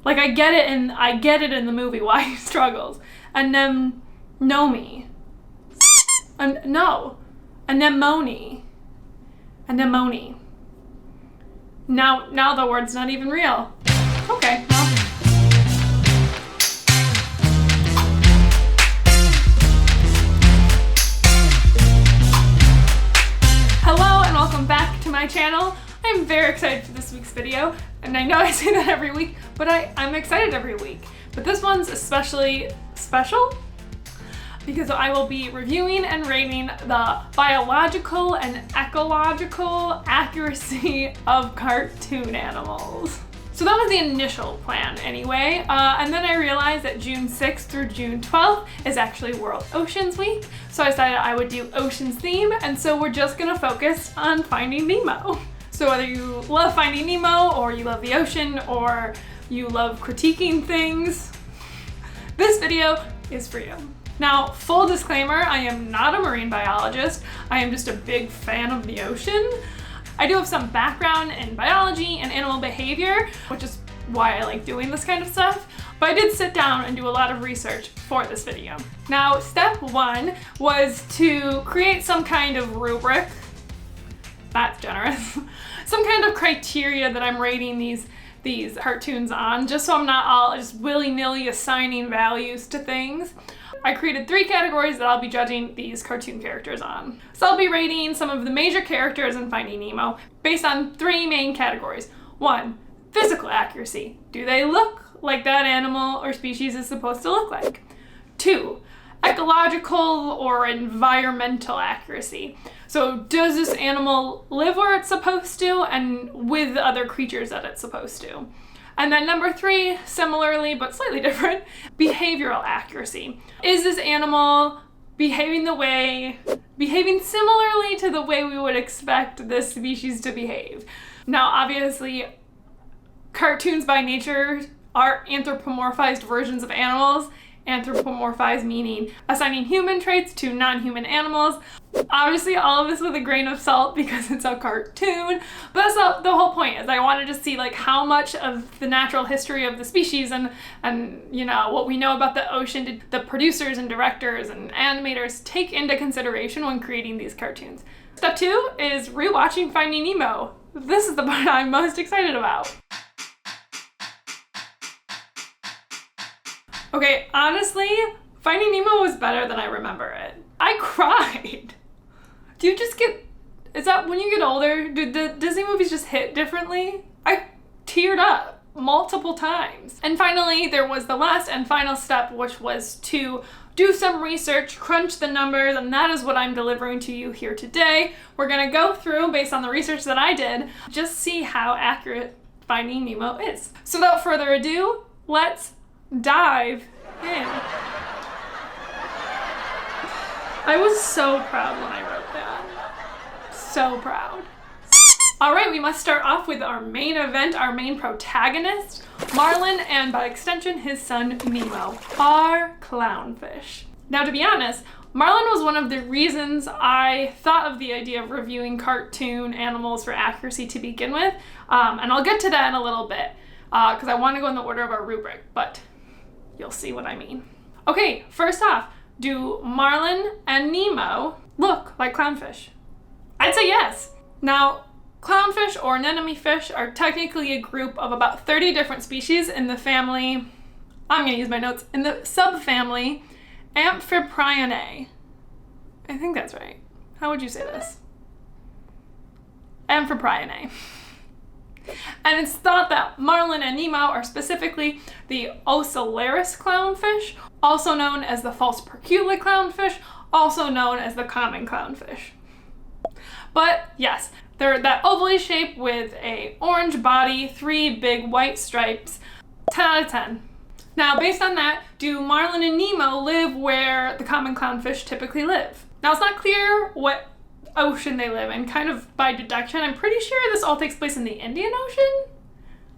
Like, I get it in the movie why he struggles. Anemone. No. Anemone. Anemone. Now the word's not even real. Okay, well. Hello and welcome back to my channel. I'm very excited for this week's video, and I know I say that every week, but I'm excited every week. But this one's especially special because I will be reviewing and rating the biological and ecological accuracy of cartoon animals. So that was the initial plan anyway, and then I realized that June 6th through June 12th is actually World Oceans Week, so I decided I would do Oceans theme, and so we're just gonna focus on Finding Nemo. So whether you love Finding Nemo, or you love the ocean, or you love critiquing things, this video is for you. Now, full disclaimer, I am not a marine biologist. I am just a big fan of the ocean. I do have some background in biology and animal behavior, which is why I like doing this kind of stuff. But I did sit down and do a lot of research for this video. Now, step one was to create some kind of rubric. That's generous. Some kind of criteria that I'm rating these cartoons on, just so I'm not all just willy-nilly assigning values to things. I created 3 categories that I'll be judging these cartoon characters on. So I'll be rating some of the major characters in Finding Nemo based on 3 main categories. 1, physical accuracy. Do they look like that animal or species is supposed to look like? 2, ecological or environmental accuracy. So does this animal live where it's supposed to and with other creatures that it's supposed to? And then number 3, similarly but slightly different, behavioral accuracy. Is this animal behaving similarly to the way we would expect this species to behave? Now, obviously, cartoons by nature are anthropomorphized versions of animals. Anthropomorphized meaning assigning human traits to non-human animals. Obviously, all of this with a grain of salt because it's a cartoon, but that's the whole point. Is I wanted to see like how much of the natural history of the species and you know what we know about the ocean did the producers and directors and animators take into consideration when creating these cartoons. Step 2 is rewatching Finding Nemo. This is the part I'm most excited about. Okay, honestly, Finding Nemo was better than I remember it. I cried. Do you just is that when you get older, do the Disney movies just hit differently? I teared up multiple times. And finally, there was the last and final step, which was to do some research, crunch the numbers, and that is what I'm delivering to you here today. We're gonna go through, based on the research that I did, just see how accurate Finding Nemo is. So without further ado, let's dive in. I was so proud when I wrote that. So proud. All right, we must start off with our main event, our main protagonist, Marlin, and by extension, his son, Nemo, our clownfish. Now, to be honest, Marlin was one of the reasons I thought of the idea of reviewing cartoon animals for accuracy to begin with, and I'll get to that in a little bit, because I want to go in the order of our rubric, but you'll see what I mean. Okay, first off, do Marlin and Nemo look like clownfish? I'd say yes. Now, clownfish or anemone fish are technically a group of about 30 different species in the family, I'm gonna use my notes, in the subfamily Amphipriinae. I think that's right. How would you say this? Amphipriinae. And it's thought that Marlin and Nemo are specifically the Ocellaris clownfish, also known as the false percula clownfish, also known as the common clownfish. But yes, they're that ovally shape with a orange body, 3 big white stripes, 10 out of 10. Now, based on that, do Marlin and Nemo live where the common clownfish typically live? Now, it's not clear what ocean they live in, kind of by deduction. I'm pretty sure this all takes place in the Indian Ocean,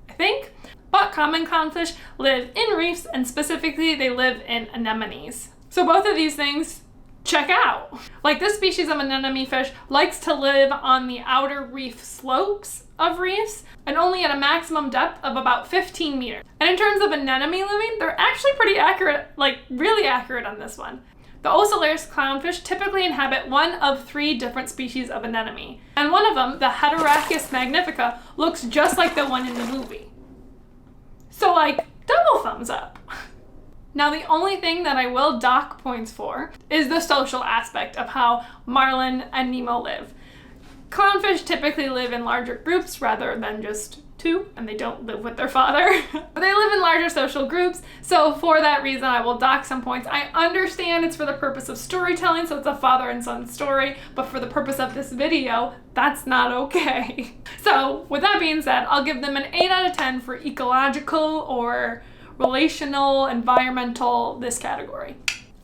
I think. But common clownfish live in reefs, and specifically they live in anemones. So both of these things check out. Like, this species of anemone fish likes to live on the outer reef slopes of reefs and only at a maximum depth of about 15 meters. And in terms of anemone living, they're actually pretty accurate, like really accurate on this one. The Ocellaris clownfish typically inhabit one of 3 different species of anemone. And one of them, the Heterachus magnifica, looks just like the one in the movie. So like, double thumbs up. Now, the only thing that I will dock points for is the social aspect of how Marlin and Nemo live. Clownfish typically live in larger groups rather than just 2, and they don't live with their father. But they live in larger social groups, so for that reason I will dock some points. I understand it's for the purpose of storytelling, so it's a father and son story, but for the purpose of this video, that's not okay. So with that being said, I'll give them an 8 out of 10 for ecological or relational, environmental, this category.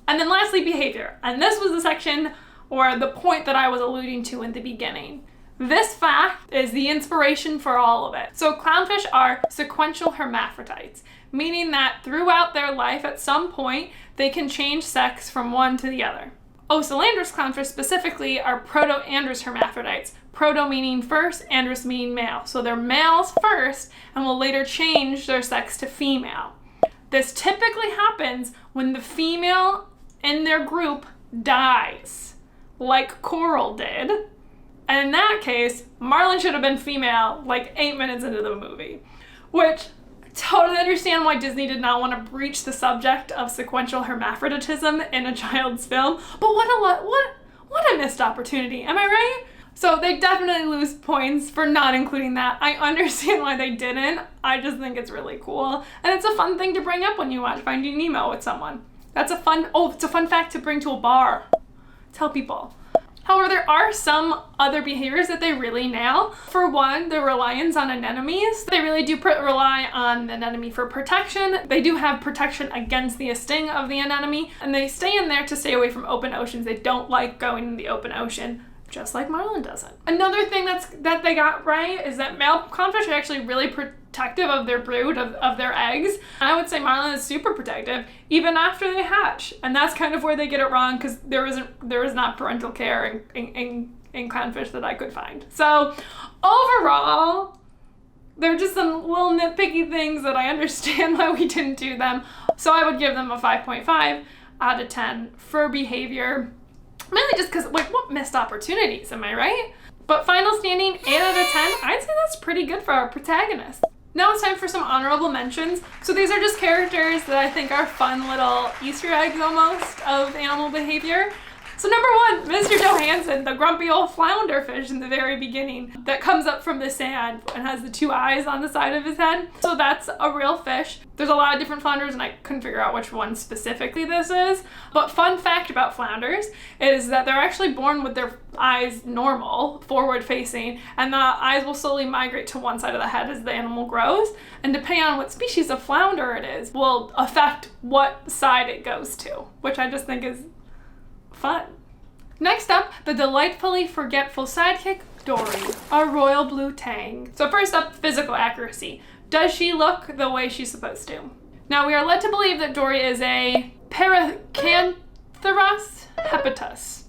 And then lastly, behavior. And this was the section or the point that I was alluding to in the beginning. This fact is the inspiration for all of it. So clownfish are sequential hermaphrodites, meaning that throughout their life at some point, they can change sex from one to the other. Ocellaris clownfish specifically are proto-androus hermaphrodites. Proto meaning first, androus meaning male. So they're males first and will later change their sex to female. This typically happens when the female in their group dies, like Coral did. And in that case, Marlin should have been female like 8 minutes into the movie, which I totally understand why Disney did not want to breach the subject of sequential hermaphroditism in a child's film. But what a missed opportunity, am I right? So they definitely lose points for not including that. I understand why they didn't. I just think it's really cool. And it's a fun thing to bring up when you watch Finding Nemo with someone. It's a fun fact to bring to a bar. Tell people. However, there are some other behaviors that they really nail. For one, their reliance on anemones. They really do rely on the anemone for protection. They do have protection against the sting of the anemone, and they stay in there to stay away from open oceans. They don't like going in the open ocean, just like Marlin doesn't. Another thing that they got right is that male clownfish are actually really protective of their brood, of their eggs. I would say Marlin is super protective even after they hatch, and that's kind of where they get it wrong, because there is not parental care in clownfish that I could find. So overall, they're just some little nitpicky things that I understand why we didn't do them. So I would give them a 5.5 out of 10 for behavior. Mainly just because, like, what missed opportunities, am I right? But final standing, 8 out of 10, I'd say that's pretty good for our protagonist. Now it's time for some honorable mentions. So these are just characters that I think are fun little Easter eggs almost of animal behavior. So number 1, Mr. Johansson, the grumpy old flounderfish in the very beginning that comes up from the sand and has the 2 eyes on the side of his head. So that's a real fish. There's a lot of different flounders and I couldn't figure out which one specifically this is. But fun fact about flounders is that they're actually born with their eyes normal, forward facing, and the eyes will slowly migrate to one side of the head as the animal grows. And depending on what species of flounder it is, will affect what side it goes to, which I just think is fun. Next up, the delightfully forgetful sidekick, Dory, our royal blue tang. So first up, physical accuracy. Does she look the way she's supposed to? Now we are led to believe that Dory is a Paracantherus hepatus,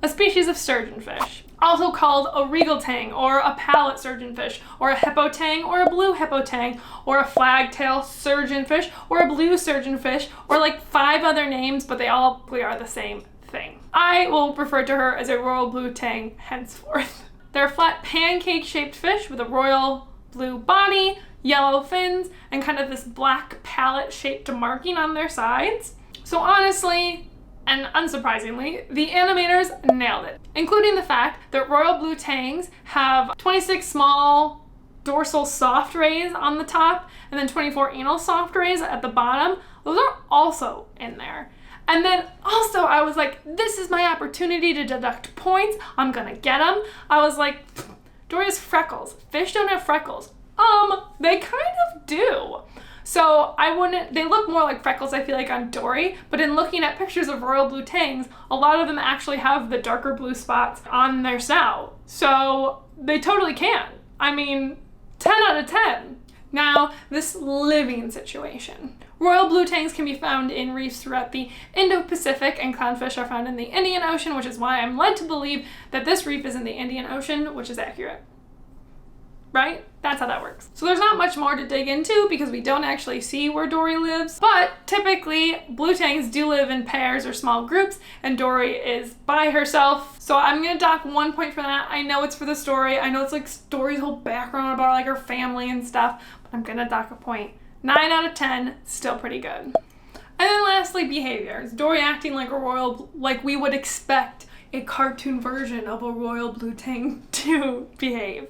a species of surgeonfish, also called a regal tang or a pallet surgeonfish, or a hippotang or a blue hippotang, or a flagtail surgeonfish or a blue surgeonfish, or like 5 other names, but they all are the same thing. I will refer to her as a royal blue tang henceforth. They're a flat pancake-shaped fish with a royal blue body, yellow fins, and kind of this black palette-shaped marking on their sides. So honestly, and unsurprisingly, the animators nailed it, including the fact that royal blue tangs have 26 small dorsal soft rays on the top and then 24 anal soft rays at the bottom. Those are also in there. And then also I was like, this is my opportunity to deduct points. I'm gonna get them. I was like, Dory has freckles. Fish don't have freckles. They kind of do. So they look more like freckles, I feel like, on Dory, but in looking at pictures of royal blue tangs, a lot of them actually have the darker blue spots on their snout. So they totally can. I mean, 10 out of 10. Now, this living situation. Royal blue tangs can be found in reefs throughout the Indo-Pacific, and clownfish are found in the Indian Ocean, which is why I'm led to believe that this reef is in the Indian Ocean, which is accurate. Right? That's how that works. So there's not much more to dig into because we don't actually see where Dory lives, but typically blue tangs do live in pairs or small groups, and Dory is by herself. So I'm gonna dock 1 point for that. I know it's for the story. I know it's like Dory's whole background about like her family and stuff, but I'm gonna dock a point. 9 out of 10, still pretty good. And then lastly, behaviors. Dory acting like a royal, like we would expect a cartoon version of a royal blue tang to behave.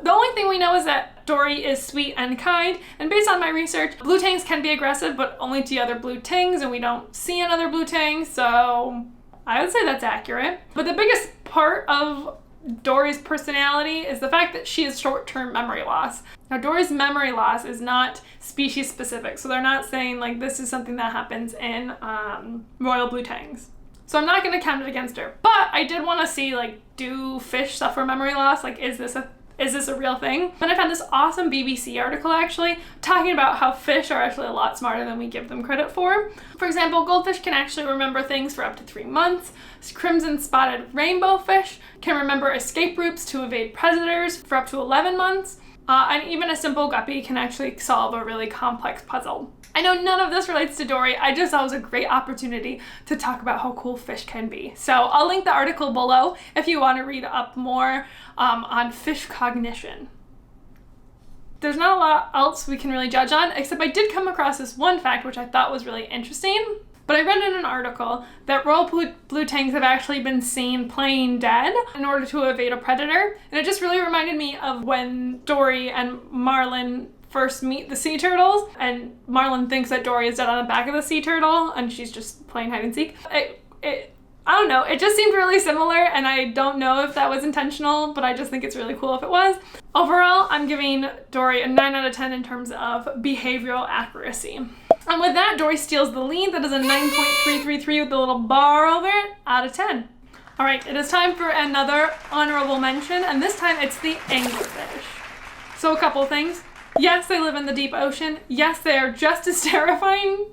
The only thing we know is that Dory is sweet and kind, and based on my research, blue tangs can be aggressive, but only to other blue tangs, and we don't see another blue tang, so I would say that's accurate. But the biggest part of Dory's personality is the fact that she has short-term memory loss. Now, Dory's memory loss is not species specific, so they're not saying like this is something that happens in royal blue tangs. So I'm not going to count it against her, but I did want to see, like, do fish suffer memory loss? Like, is this a real thing? And I found this awesome BBC article, actually, talking about how fish are actually a lot smarter than we give them credit for. For example, goldfish can actually remember things for up to 3 months. Crimson spotted rainbow fish can remember escape routes to evade predators for up to 11 months. And even a simple guppy can actually solve a really complex puzzle. I know none of this relates to Dory. I just thought it was a great opportunity to talk about how cool fish can be. So I'll link the article below if you want to read up more on fish cognition. There's not a lot else we can really judge on, except I did come across this one fact which I thought was really interesting. But I read in an article that royal blue tangs have actually been seen playing dead in order to evade a predator. And it just really reminded me of when Dory and Marlin first meet the sea turtles, and Marlin thinks that Dory is dead on the back of the sea turtle, and she's just playing hide and seek. I don't know, it just seemed really similar, and I don't know if that was intentional, but I just think it's really cool if it was. Overall, I'm giving Dory a 9 out of 10 in terms of behavioral accuracy. And with that, Dory steals the lead. That is a 9.333 with the little bar over it, out of 10. All right, it is time for another honorable mention, and this time it's the anglerfish. So a couple things. Yes, they live in the deep ocean. Yes, they are just as terrifying,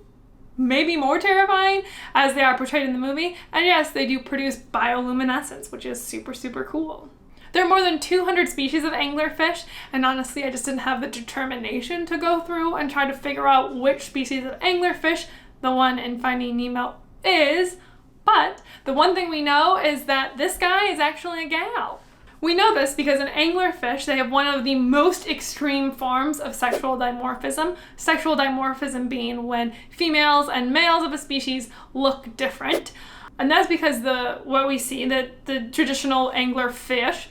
maybe more terrifying, as they are portrayed in the movie. And yes, they do produce bioluminescence, which is super, super cool. There are more than 200 species of anglerfish, and honestly, I just didn't have the determination to go through and try to figure out which species of anglerfish the one in Finding Nemo is. But the one thing we know is that this guy is actually a gal. We know this because in anglerfish, they have one of the most extreme forms of sexual dimorphism. Sexual dimorphism being when females and males of a species look different. And that's because what we see, the traditional anglerfish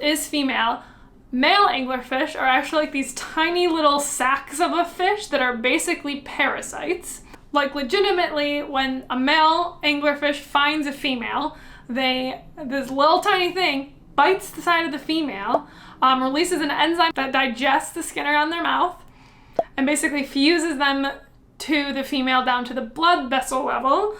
is female. Male anglerfish are actually like these tiny little sacs of a fish that are basically parasites. Like legitimately, when a male anglerfish finds a female, this little tiny thing bites the side of the female, releases an enzyme that digests the skin around their mouth, and basically fuses them to the female down to the blood vessel level,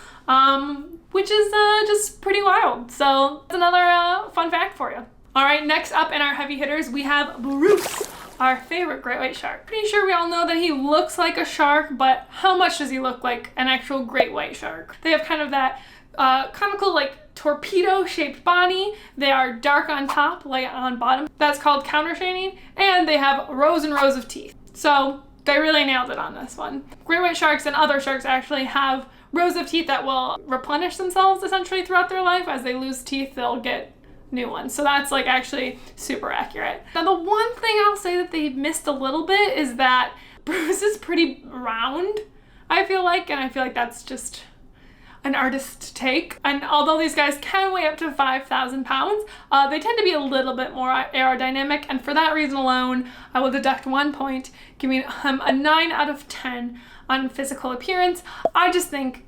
which is just pretty wild. So that's another fun fact for you. All right, next up in our heavy hitters, we have Bruce, our favorite great white shark. Pretty sure we all know that he looks like a shark, but how much does he look like an actual great white shark? They have kind of that conical, like, torpedo-shaped body. They are dark on top, light on bottom. That's called counter shading, and they have rows and rows of teeth. So they really nailed it on this one. Great white sharks and other sharks actually have rows of teeth that will replenish themselves essentially throughout their life. As they lose teeth, they'll get new ones. So that's like actually super accurate. Now the one thing I'll say that they missed a little bit is that Bruce is pretty round, I feel like, and I feel like that's just an artist's take. And although these guys can weigh up to 5,000 pounds, they tend to be a little bit more aerodynamic, and for that reason alone, I will deduct 1 point, giving him a 9 out of 10 on physical appearance. I just think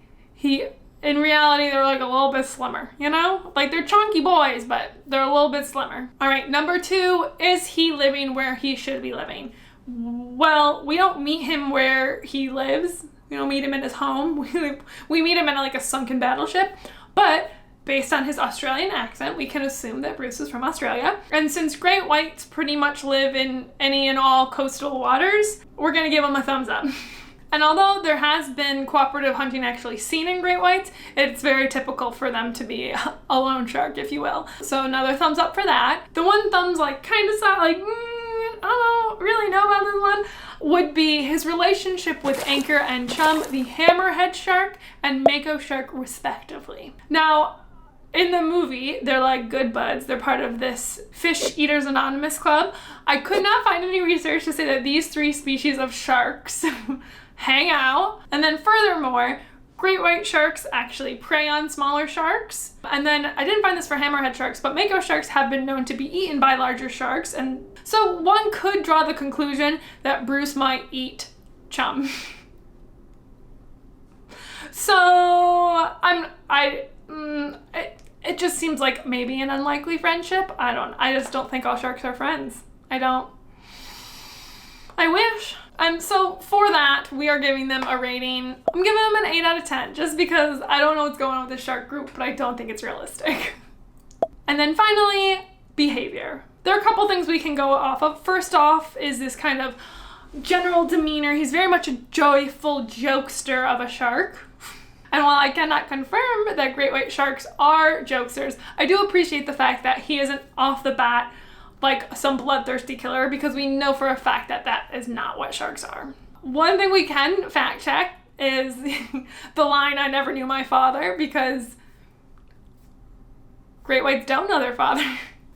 in reality, they're like a little bit slimmer, you know? Like they're chunky boys, but they're a little bit slimmer. All right, number 2, is he living where he should be living? Well, we don't meet him where he lives. We don't meet him in his home. We meet him in like a sunken battleship. But based on his Australian accent, we can assume that Bruce is from Australia. And since great whites pretty much live in any and all coastal waters, we're gonna give him a thumbs up. And although there has been cooperative hunting actually seen in great whites, it's very typical for them to be a lone shark, if you will. So another thumbs up for that. The one thumbs like kind of like, I don't really know about this one, would be his relationship with anchor and chum, the hammerhead shark and mako shark respectively. Now, in the movie, they're like good buds. They're part of this Fish Eaters Anonymous club. I could not find any research to say that these three species of sharks hang out. And then furthermore, great white sharks actually prey on smaller sharks. And then I didn't find this for hammerhead sharks, but mako sharks have been known to be eaten by larger sharks. And so one could draw the conclusion that Bruce might eat chum. So it just seems like maybe an unlikely friendship. I just don't think all sharks are friends. I wish. And so for that, we are giving them a rating. I'm giving them an 8 out of 10, just because I don't know what's going on with this shark group, but I don't think it's realistic. And then finally, behavior. There are a couple things we can go off of. First off is this kind of general demeanor. He's very much a joyful jokester of a shark. And while I cannot confirm that great white sharks are jokesters, I do appreciate the fact that he isn't off the bat like some bloodthirsty killer, because we know for a fact that that is not what sharks are. One thing we can fact check is the line, "I never knew my father," because great whites don't know their father.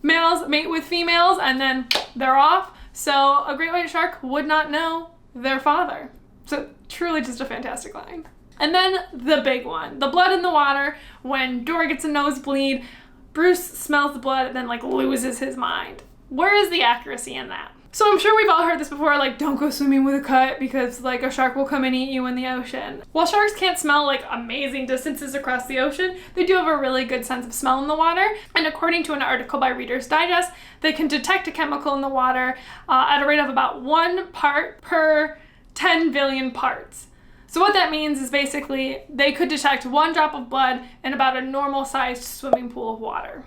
Males mate with females and then they're off. So a great white shark would not know their father. So truly just a fantastic line. And then the big one, the blood in the water. When Dory gets a nosebleed, Bruce smells the blood and then like loses his mind. Where is the accuracy in that? So I'm sure we've all heard this before, like, don't go swimming with a cut because like a shark will come and eat you in the ocean. While sharks can't smell like amazing distances across the ocean, they do have a really good sense of smell in the water. And according to an article by Reader's Digest, they can detect a chemical in the water at a rate of about 1 part per 10 billion parts. So what that means is basically they could detect 1 drop of blood in about a normal sized swimming pool of water.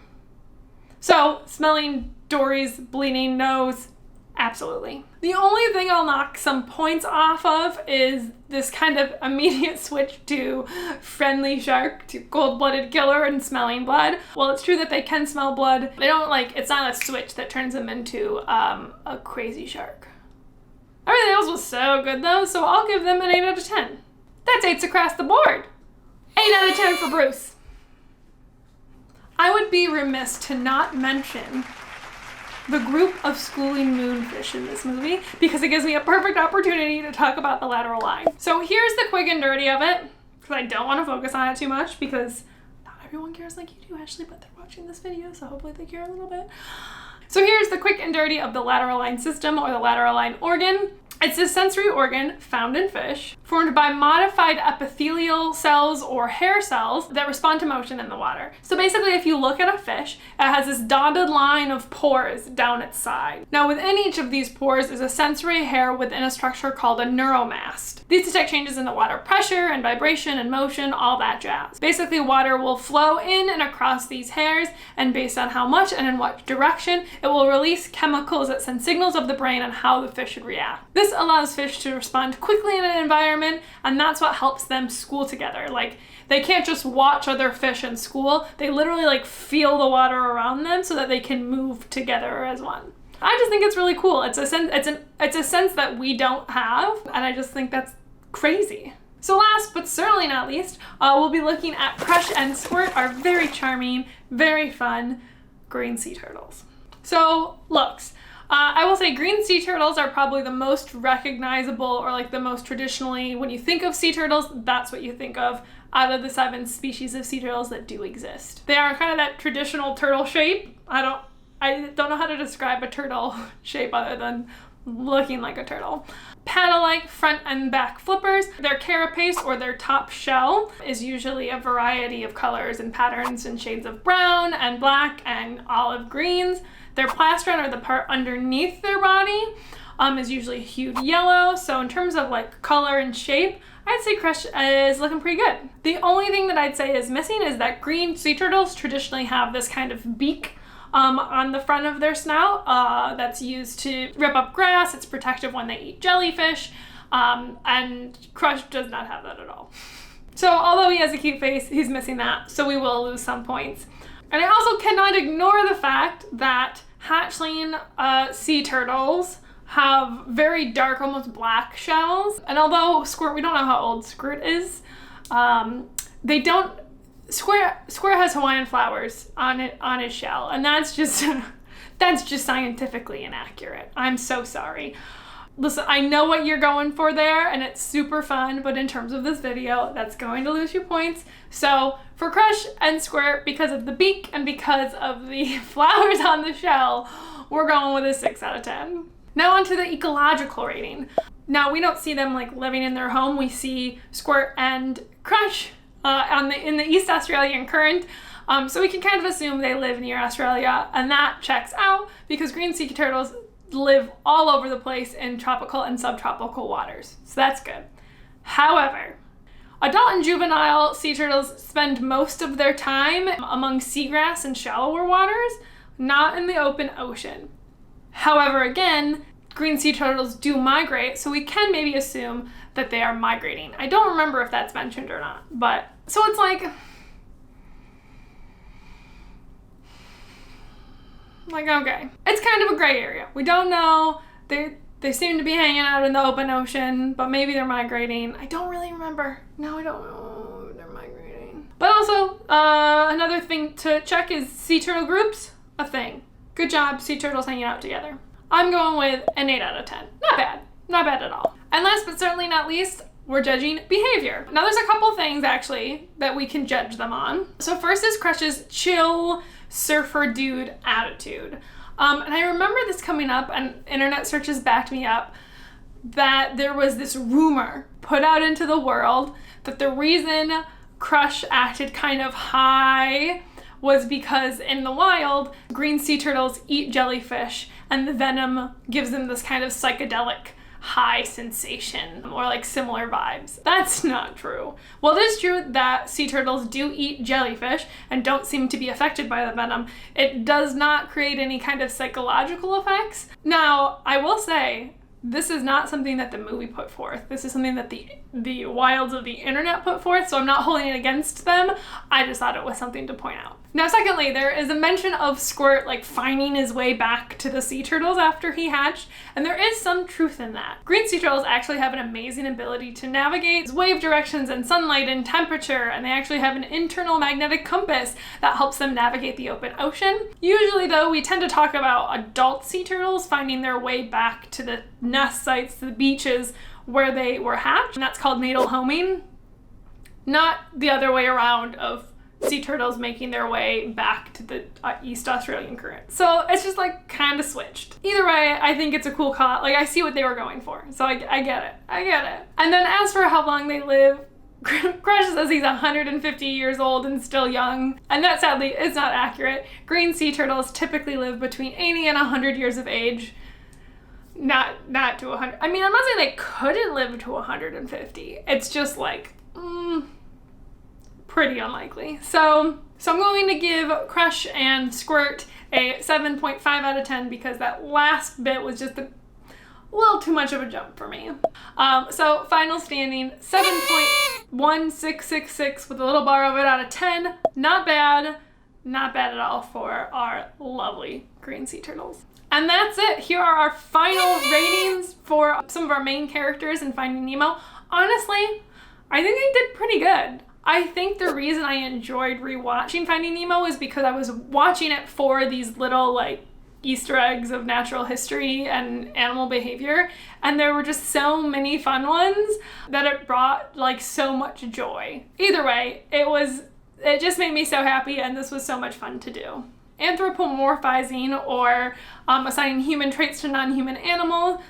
So smelling Dory's bleeding nose, absolutely. The only thing I'll knock some points off of is this kind of immediate switch to friendly shark to cold-blooded killer and smelling blood. Well, it's true that they can smell blood. They don't it's not a switch that turns them into a crazy shark. Everything else was so good though, so I'll give them an 8 out of 10. That's 8s across the board. 8 out of 10 for Bruce. I would be remiss to not mention the group of schooling moonfish in this movie, because it gives me a perfect opportunity to talk about the lateral line. So here's the quick and dirty of it, because I don't want to focus on it too much, because not everyone cares like you do, Ashley, but they're watching this video, so hopefully they care a little bit. So here's the quick and dirty of the lateral line system, or the lateral line organ. It's a sensory organ found in fish, formed by modified epithelial cells or hair cells that respond to motion in the water. So basically, if you look at a fish, it has this dotted line of pores down its side. Now within each of these pores is a sensory hair within a structure called a neuromast. These detect changes in the water pressure and vibration and motion, all that jazz. Basically, water will flow in and across these hairs, and based on how much and in what direction, it will release chemicals that send signals of the brain on how the fish should react. This allows fish to respond quickly in an environment, and that's what helps them school together. Like, they can't just watch other fish in school. They literally feel the water around them so that they can move together as one. I just think it's really cool. It's a sense that we don't have, and I just think that's crazy. So last but certainly not least, we'll be looking at Crush and Squirt, our very charming, very fun green sea turtles. So looks. I will say green sea turtles are probably the most recognizable, or the most traditionally, when you think of sea turtles, that's what you think of out of the 7 species of sea turtles that do exist. They are kind of that traditional turtle shape. I don't know how to describe a turtle shape other than looking like a turtle. Paddle-like front and back flippers. Their carapace, or their top shell, is usually a variety of colors and patterns and shades of brown and black and olive greens. Their plastron, or the part underneath their body, is usually hued yellow. So in terms of like color and shape, I'd say Crush is looking pretty good. The only thing that I'd say is missing is that green sea turtles traditionally have this kind of beak on the front of their snout that's used to rip up grass. It's protective when they eat jellyfish, and Crush does not have that at all. So although he has a cute face, he's missing that, so we will lose some points. And I also cannot ignore the fact that hatchling sea turtles have very dark, almost black shells. And although Squirt, we don't know how old Squirt is, they don't, Squirt has Hawaiian flowers on his shell, and that's just scientifically inaccurate. I'm so sorry. Listen, I know what you're going for there, and it's super fun, but in terms of this video, that's going to lose you points. So for Crush and Squirt, because of the beak and because of the flowers on the shell, we're going with a 6 out of 10. Now on to the ecological rating. Now we don't see them like living in their home. We see Squirt and Crush in the East Australian current. So we can kind of assume they live near Australia, and that checks out because green sea turtles live all over the place in tropical and subtropical waters. So that's good. However, adult and juvenile sea turtles spend most of their time among seagrass and shallower waters, not in the open ocean. However, again, green sea turtles do migrate, so we can maybe assume that they are migrating. I don't remember if that's mentioned or not, but so it's like okay. It's kind of a gray area. We don't know. They seem to be hanging out in the open ocean, but maybe they're migrating. I don't really remember. No, I don't know. They're migrating. But also, another thing to check is sea turtle groups, a thing. Good job, sea turtles hanging out together. I'm going with an 8 out of 10. Not bad. Not bad at all. And last but certainly not least, we're judging behavior. Now there's a couple things actually that we can judge them on. So first is Crush's chill surfer dude attitude. And I remember this coming up, and internet searches backed me up, that there was this rumor put out into the world that the reason Crush acted kind of high was because in the wild, green sea turtles eat jellyfish, and the venom gives them this kind of psychedelic high sensation or like similar vibes. That's not true. Well, it is true that sea turtles do eat jellyfish and don't seem to be affected by the venom. It does not create any kind of psychological effects. Now, I will say, this is not something that the movie put forth. This is something that the wilds of the internet put forth, so I'm not holding it against them. I just thought it was something to point out. Now, secondly, there is a mention of Squirt like finding his way back to the sea turtles after he hatched, and there is some truth in that. Green sea turtles actually have an amazing ability to navigate wave directions and sunlight and temperature, and they actually have an internal magnetic compass that helps them navigate the open ocean. Usually, though, we tend to talk about adult sea turtles finding their way back to the nest sites, the beaches where they were hatched, and that's called natal homing, not the other way around of sea turtles making their way back to the East Australian current. So it's just like kind of switched. Either way, I think it's a cool call. Like, I see what they were going for, so I get it. I get it. And then as for how long they live, Crush says he's 150 years old and still young, and that sadly is not accurate. Green sea turtles typically live between 80 and 100 years of age. Not to 100. I mean, I'm not saying they couldn't live to 150. It's just like, pretty unlikely. So I'm going to give Crush and Squirt a 7.5 out of 10 because that last bit was just a little too much of a jump for me. So final standing, 7.1666 with a little bar of it out of 10. Not bad. Not bad at all for our lovely green sea turtles. And that's it. Here are our final ratings for some of our main characters in Finding Nemo. Honestly, I think they did pretty good. I think the reason I enjoyed rewatching Finding Nemo is because I was watching it for these little like Easter eggs of natural history and animal behavior, and there were just so many fun ones that it brought like so much joy. Either way, it just made me so happy, and this was so much fun to do. Anthropomorphizing or assigning human traits to non-human animals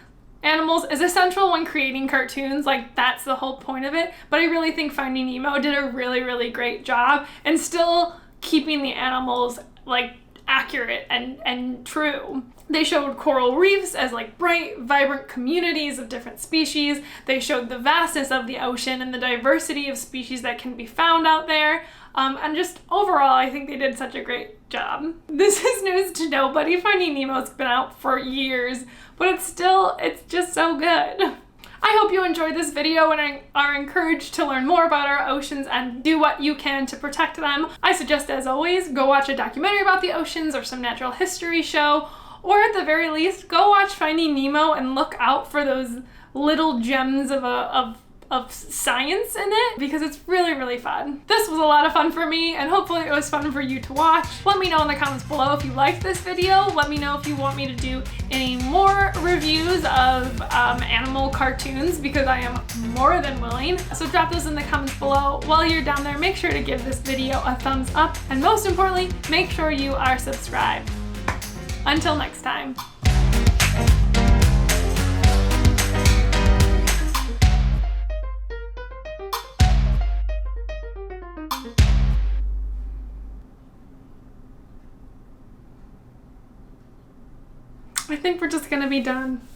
is essential when creating cartoons. Like, that's the whole point of it. But I really think Finding Nemo did a really, really great job and still keeping the animals like accurate and true. They showed coral reefs as like bright, vibrant communities of different species. They showed the vastness of the ocean and the diversity of species that can be found out there. And just overall, I think they did such a great job. This is news to nobody. Finding Nemo's been out for years, but it's just so good. I hope you enjoyed this video and are encouraged to learn more about our oceans and do what you can to protect them. I suggest, as always, go watch a documentary about the oceans or some natural history show, or at the very least, go watch Finding Nemo and look out for those little gems of science in it, because it's really, really fun. This was a lot of fun for me, and hopefully it was fun for you to watch. Let me know in the comments below if you liked this video. Let me know if you want me to do any more reviews of animal cartoons, because I am more than willing. So drop those in the comments below. While you're down there, make sure to give this video a thumbs up, and most importantly, make sure you are subscribed. Until next time. I think we're just gonna be done.